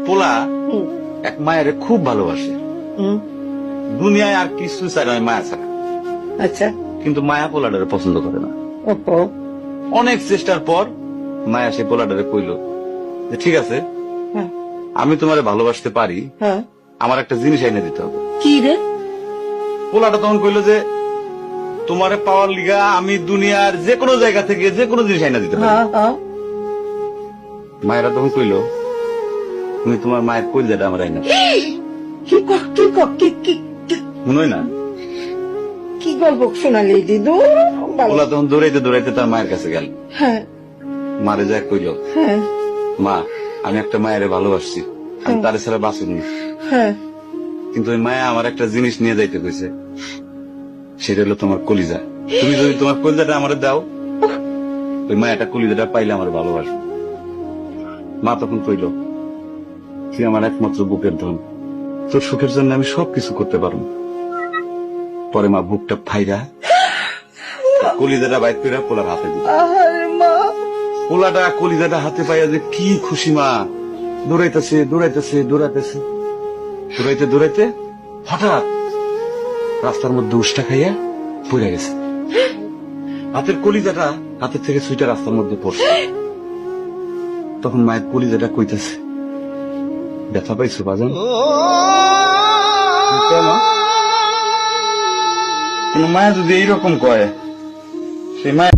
পোলা এক মায়ের খুব ভালোবাসে, দুনিয়ায় আর কিছু চাই না মায়া ছাড়া। আচ্ছা, কিন্তু মায়া পোলাটারে পছন্দ করে না। ওপো অনেক চেষ্টার পর মায়া সে পোলাটারে কইল যে ঠিক আছে, হ্যাঁ আমি তোমারে ভালোবাসতে পারি, হ্যাঁ আমার একটা জিনিস এনে দিতে হবে। কি রে? পোলাটা তখন কইল যে তোমারে পাওয়ার লিগা আমি দুনিয়ার যে কোনো জায়গা থেকে যে কোনো জিনিস এনে দিতে পারি। হ্যাঁ হ্যাঁ মায়েরা তখন কইল তুমি তোমার মায়ের কইলজাটা আমার আইনা কি কি মনে হয় না। কি গল্প শোনালি দিদু? পোলা তখন দৌড়াইতে দৌড়াইতে তার মায়ের কাছে গেল, হ্যাঁ মারে যায় কইল হ্যাঁ মা আমি একটা মায়ের ভালোবাসছি, আমি তার ছাড়া বাঁচুনি, হ্যাঁ কিন্তু ওই মায়া আমার একটা জিনিস নিয়ে যাইতে কইছে, সেটা হলো তোমার কলিজা। তুমি যদি তোমার কলিজাটা আমার দাও, ওই মায়াটা কলিজাটা পাইলে আমার ভালোবাসবে। মা তখন কইল তুই আমার একমাত্র বুকের ধন, তোর সুখের জন্য আমি সবকিছু করতে পারবো। পরে মা বুকটা ফাইরা কলিজাটা বাইর করে পোলার হাতে দিল। আরে মা, পোলাটা কলিজাটা হাতে পাইয়া যে কি খুশি, মা দৌড়াইতেছে দৌড়াইতেছে দৌড়াইতেছে দৌড়াইতে দৌড়াইতে হঠাৎ রাস্তার মধ্যে উষ্টা খাইয়া পড়ে গেছে। হাতের কলিজাটা হাতের থেকে সুইটা রাস্তার মধ্যে পড়ছে। তখন মায়ের কলিজাটা কইতেছে ব্যথা পাইছো বাজান? কেন? মায়া যদি এইরকম কয়, সেই মায়া